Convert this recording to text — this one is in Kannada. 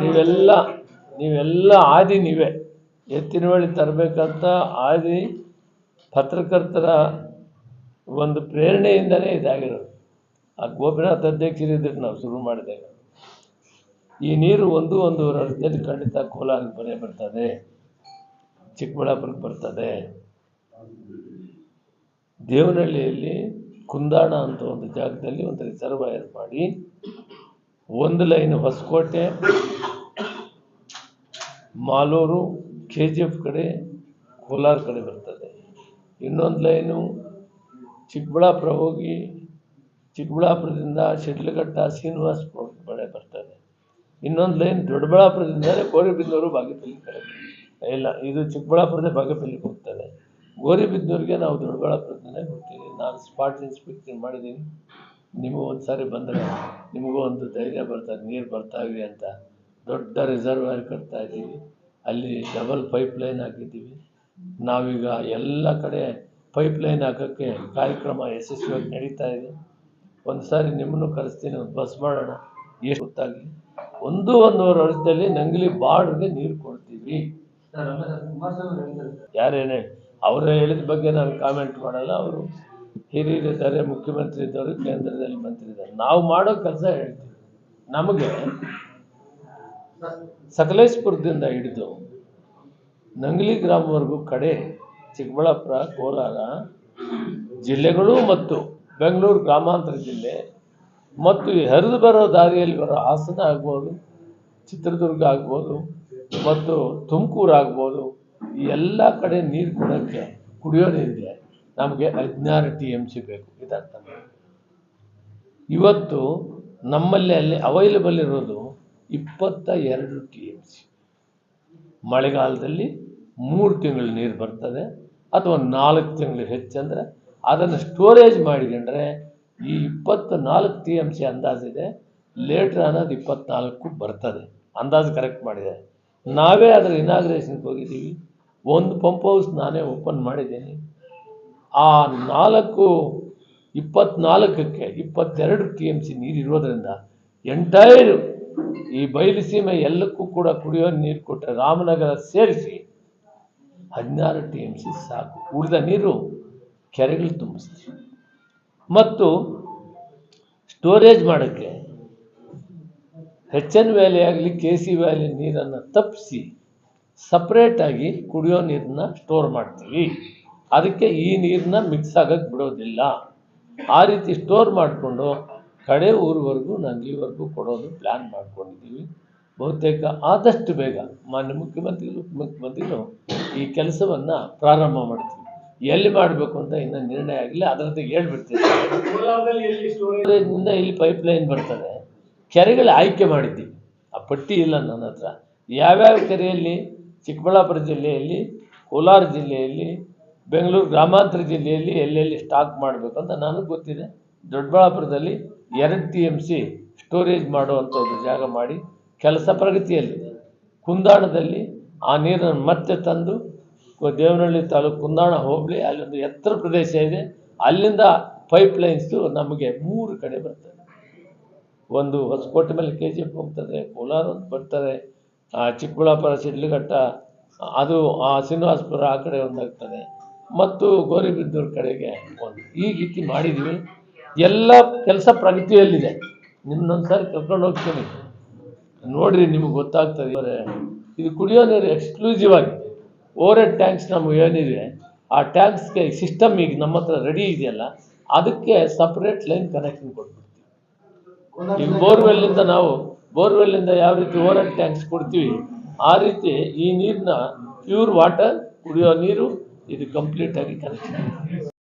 ನೀವೆಲ್ಲ ನೀವೆಲ್ಲ ಆದಿ ನೀವೇ ಎತ್ತಿನ ಬಳಿ ತರಬೇಕಂತ ಆದಿ ಪತ್ರಕರ್ತರ ಒಂದು ಪ್ರೇರಣೆಯಿಂದಲೇ ಇದಾಗಿರೋದು. ಆ ಗೋಪಿನಾಥ್ ಅಧ್ಯಕ್ಷರಿದ್ದರೆ ನಾವು ಶುರು ಮಾಡಿದಾಗ ಈ ನೀರು ಒಂದೂವರೆ ವರ್ಷದಲ್ಲಿ ಖಂಡಿತ ಕೋಲಾರಕ್ಕೆ ಬರೇ ಬರ್ತದೆ, ಚಿಕ್ಕಬಳ್ಳಾಪುರಕ್ಕೆ ಬರ್ತದೆ. ದೇವನಹಳ್ಳಿಯಲ್ಲಿ ಕುಂದಾಣ ಅಂತ ಒಂದು ಜಾಗದಲ್ಲಿ ಒಂದು ರಿಸರ್ವಾಯರ್ ಮಾಡಿ ಒಂದು ಲೈನ್ ಹೊಸಕೋಟೆ, ಮಾಲೂರು, KGF ಕಡೆ, ಕೋಲಾರ ಕಡೆ ಬರ್ತದೆ. ಇನ್ನೊಂದು ಲೈನು ಚಿಕ್ಕಬಳ್ಳಾಪುರ ಹೋಗಿ ಚಿಕ್ಕಬಳ್ಳಾಪುರದಿಂದ ಶಿಡ್ಲಘಟ್ಟ, ಶ್ರೀನಿವಾಸಪುರ ಕಡೆ ಬರ್ತದೆ. ಇನ್ನೊಂದು ಲೈನ್ ದೊಡ್ಡಬಳ್ಳಾಪುರದಿಂದಲೇ ಗೌರಿಬಿದನೂರು, ಬಾಗೇಪಲ್ಲಿ ಕಡೆ ಇಲ್ಲ, ಇದು ಚಿಕ್ಕಬಳ್ಳಾಪುರದ ಬಾಗೇಪಲ್ಲಿಗೆ ಹೋಗ್ತದೆ. ಗೌರಿಬಿದನೂರಿಗೆ ನಾವು ದೊಡ್ಡಬಳ್ಳಾಪುರದಿಂದಲೇ ಹೋಗ್ತೀವಿ. ನಾನು ಸ್ಪಾಟ್ ಇನ್ಸ್ಪೆಕ್ಷನ್ ಮಾಡಿದ್ದೀನಿ. ನಿಮಗೂ ಒಂದು ಸಾರಿ ಬಂದರೆ ನಿಮಗೂ ಒಂದು ಧೈರ್ಯ ಬರ್ತದೆ, ನೀರು ಬರ್ತಾಯಿವೆ ಅಂತ. ದೊಡ್ಡ ರಿಸರ್ವಾಯರ್ ಕಟ್ತಾ ಇದ್ದೀವಿ, ಅಲ್ಲಿ ಡಬಲ್ ಪೈಪ್ ಲೈನ್ ಹಾಕಿದ್ದೀವಿ. ನಾವೀಗ ಎಲ್ಲ ಕಡೆ ಪೈಪ್ ಲೈನ್ ಹಾಕೋಕ್ಕೆ ಕಾರ್ಯಕ್ರಮ ಯಶಸ್ವಿಯಾಗಿ ನಡೀತಾ ಇದೆ. ಒಂದು ಸಾರಿ ನಿಮ್ಮನ್ನು ಕರೆಸ್ತೀನಿ, ಒಂದು ಬಸ್ ಮಾಡೋಣ. ಎಷ್ಟು ಗೊತ್ತಾಗಿ ಒಂದೂವರೆ ವರ್ಷದಲ್ಲಿ ನಂಗ್ಲಿ ಬಾರ್ಡ್ಗೆ ನೀರು ಕೊಡ್ತೀವಿ. ಯಾರೇನೇ ಅವರು ಹೇಳಿದ ಬಗ್ಗೆ ನಾನು ಕಾಮೆಂಟ್ ಮಾಡಲ್ಲ. ಅವರು ಹಿರಿಯರಿದ್ದಾರೆ, ಮುಖ್ಯಮಂತ್ರಿ ಇದ್ದವರು, ಕೇಂದ್ರದಲ್ಲಿ ಮಂತ್ರಿ ಇದ್ದಾರೆ. ನಾವು ಮಾಡೋ ಕೆಲಸ ಹೇಳ್ತೀವಿ. ನಮಗೆ ಸಕಲೇಶ್ಪುರದಿಂದ ಹಿಡಿದು ನಂಗ್ಲಿ ಗ್ರಾಮವರೆಗೂ ಕಡೆ ಚಿಕ್ಕಬಳ್ಳಾಪುರ, ಕೋಲಾರ ಜಿಲ್ಲೆಗಳು ಮತ್ತು ಬೆಂಗಳೂರು ಗ್ರಾಮಾಂತರ ಜಿಲ್ಲೆ ಮತ್ತು ಹರಿದು ಬರೋ ದಾರಿಯಲ್ಲಿ ಬರೋ ಹಾಸನ ಆಗ್ಬೋದು, ಚಿತ್ರದುರ್ಗ ಆಗ್ಬೋದು ಮತ್ತು ತುಮಕೂರು ಆಗ್ಬೋದು, ಈ ಎಲ್ಲ ಕಡೆ ನೀರು ಕೊಡೋಕ್ಕೆ ಕುಡಿಯೋ ನೀರಿಗೆ ನಮಗೆ 16 TMC ಬೇಕು. ಇದರ್ಥ ಇವತ್ತು ನಮ್ಮಲ್ಲಿ ಅಲ್ಲಿ ಅವೈಲೇಬಲ್ ಇರೋದು 22 TMC. ಮಳೆಗಾಲದಲ್ಲಿ 3 ತಿಂಗಳು ನೀರು ಬರ್ತದೆ, ಅಥವಾ 4 ತಿಂಗಳು ಹೆಚ್ಚಂದರೆ ಅದನ್ನು ಸ್ಟೋರೇಜ್ ಮಾಡಿಕೊಂಡ್ರೆ ಈ 24 TMC ಅಂದಾಜಿದೆ. ಲೇಟ್ರ್ ಅನ್ನೋದು 24 ಬರ್ತದೆ, ಅಂದಾಜು ಕರೆಕ್ಟ್ ಮಾಡಿದೆ. ನಾವೇ ಅದರ ಇನಾಗ್ರೇಷನ್ಗೆ ಹೋಗಿದ್ದೀವಿ. ಒಂದು ಪಂಪ್ ಹೌಸ್ ನಾನೇ ಓಪನ್ ಮಾಡಿದ್ದೀನಿ. ಆ 24ಕ್ಕೆ 22 TMC ನೀರು ಇರೋದರಿಂದ ಎಂಟೈರ್ ಈ ಬಯಲುಸೀಮೆ ಎಲ್ಲಕ್ಕೂ ಕೂಡ ಕುಡಿಯೋ ನೀರು ಕೊಟ್ಟರೆ ರಾಮನಗರ ಸೇರಿಸಿ 16 TMC ಸಾಕು. ಉಳಿದ ನೀರು ಕೆರೆಗಳು ತುಂಬಿಸ್ತೀವಿ. ಮತ್ತು ಸ್ಟೋರೇಜ್ ಮಾಡೋಕ್ಕೆ HN ವ್ಯಾಲಿ ಆಗಲಿ KC ವ್ಯಾಲಿ ನೀರನ್ನು ತಪ್ಪಿಸಿ ಸಪ್ರೇಟಾಗಿ ಕುಡಿಯೋ ನೀರನ್ನ ಸ್ಟೋರ್ ಮಾಡ್ತೀವಿ. ಅದಕ್ಕೆ ಈ ನೀರನ್ನ ಮಿಕ್ಸ್ ಆಗೋಕ್ಕೆ ಬಿಡೋದಿಲ್ಲ. ಆ ರೀತಿ ಸ್ಟೋರ್ ಮಾಡಿಕೊಂಡು ಕಡೆ ಊರುವರೆಗೂ ನಂಗ್ಲಿವರೆಗೂ ಕೊಡೋದು ಪ್ಲ್ಯಾನ್ ಮಾಡ್ಕೊಂಡಿದ್ದೀವಿ. ಬಹುತೇಕ ಆದಷ್ಟು ಬೇಗ ಮಾನ್ಯ ಮುಖ್ಯಮಂತ್ರಿಗಳು ಈ ಕೆಲಸವನ್ನು ಪ್ರಾರಂಭ ಮಾಡ್ತೀವಿ. ಎಲ್ಲಿ ಮಾಡಬೇಕು ಅಂತ ಇನ್ನೂ ನಿರ್ಣಯ ಆಗಿಲ್ಲ, ಅದರದ್ದು ಹೇಳ್ಬಿಡ್ತೀವಿ. ಸ್ಟೋರೇಜ್ನಿಂದ ಇಲ್ಲಿ ಪೈಪ್ಲೈನ್ ಬರ್ತದೆ. ಕೆರೆಗಳು ಆಯ್ಕೆ ಮಾಡಿದ್ದೀವಿ, ಆ ಪಟ್ಟಿ ಇಲ್ಲ ನನ್ನ ಹತ್ರ. ಯಾವ್ಯಾವ ಕೆರೆಯಲ್ಲಿ ಚಿಕ್ಕಬಳ್ಳಾಪುರ ಜಿಲ್ಲೆಯಲ್ಲಿ, ಕೋಲಾರ ಜಿಲ್ಲೆಯಲ್ಲಿ, ಬೆಂಗಳೂರು ಗ್ರಾಮಾಂತರ ಜಿಲ್ಲೆಯಲ್ಲಿ ಎಲ್ಲೆಲ್ಲಿ ಸ್ಟಾಕ್ ಮಾಡಬೇಕು ಅಂತ ನನಗೆ ಗೊತ್ತಿದೆ. ದೊಡ್ಡಬಳ್ಳಾಪುರದಲ್ಲಿ 2 TMC ಸ್ಟೋರೇಜ್ ಮಾಡುವಂಥದ್ದು ಜಾಗ ಮಾಡಿ ಕೆಲಸ ಪ್ರಗತಿಯಲ್ಲಿದೆ. ಕುಂದಾಣದಲ್ಲಿ ಆ ನೀರನ್ನು ಮತ್ತೆ ತಂದು ದೇವನಹಳ್ಳಿ ತಾಲೂಕು ಕುಂದಾಣ ಹೋಬಳಿ ಅಲ್ಲೊಂದು ಎತ್ತರ ಪ್ರದೇಶ ಇದೆ, ಅಲ್ಲಿಂದ ಪೈಪ್ ಲೈನ್ಸು ನಮಗೆ 3 ಕಡೆ ಬರ್ತದೆ. ಒಂದು ಹೊಸಕೋಟೆ ಮೇಲೆ KGF ಹೋಗ್ತದೆ, ಕೋಲಾರ ಒಂದು ಬರ್ತದೆ, ಚಿಕ್ಕಬಳ್ಳಾಪುರ ಶಿಡ್ಲಘಟ್ಟ ಅದು ಶ್ರೀನಿವಾಸಪುರ ಆ ಕಡೆ ಒಂದಾಗ್ತದೆ, ಮತ್ತು ಗೌರಿಬಿದನೂರು ಕಡೆಗೆ ಒಂದು. ಈ ರೀತಿ ಮಾಡಿದ್ದೀವಿ. ಎಲ್ಲ ಕೆಲಸ ಪ್ರಗತಿಯಲ್ಲಿದೆ. ನಿಮ್ಮನ್ನೊಂದು ಸಾರಿ ಕರ್ಕೊಂಡು ಹೋಗ್ತೀನಿ, ನೋಡಿರಿ, ನಿಮಗೆ ಗೊತ್ತಾಗ್ತದೆ. ಇದು ಕುಡಿಯೋ ನೀರು ಎಕ್ಸ್ಕ್ಲೂಸಿವ್ ಆಗಿ ಓವರ್ ಹೆಡ್ ಟ್ಯಾಂಕ್ಸ್ ನಮಗೆ ಏನಿದೆ ಆ ಟ್ಯಾಂಕ್ಸ್ಗೆ ಸಿಸ್ಟಮ್ ಈಗ ನಮ್ಮ ಹತ್ರ ರೆಡಿ ಇದೆಯಲ್ಲ, ಅದಕ್ಕೆ ಸಪ್ರೇಟ್ ಲೈನ್ ಕನೆಕ್ಷನ್ ಕೊಟ್ಬಿಡ್ತೀವಿ. ಈಗ ಬೋರ್ವೆಲ್ಲಿಂದ ಯಾವ ರೀತಿ ಓವರ್ ಹೆಡ್ ಟ್ಯಾಂಕ್ಸ್ ಕೊಡ್ತೀವಿ, ಆ ರೀತಿ ಈ ನೀರನ್ನ ಪ್ಯೂರ್ ವಾಟರ್ ಕುಡಿಯೋ ನೀರು ಇದು ಕಂಪ್ಲೀಟಾಗಿ ಕನೆಕ್ಷನ್.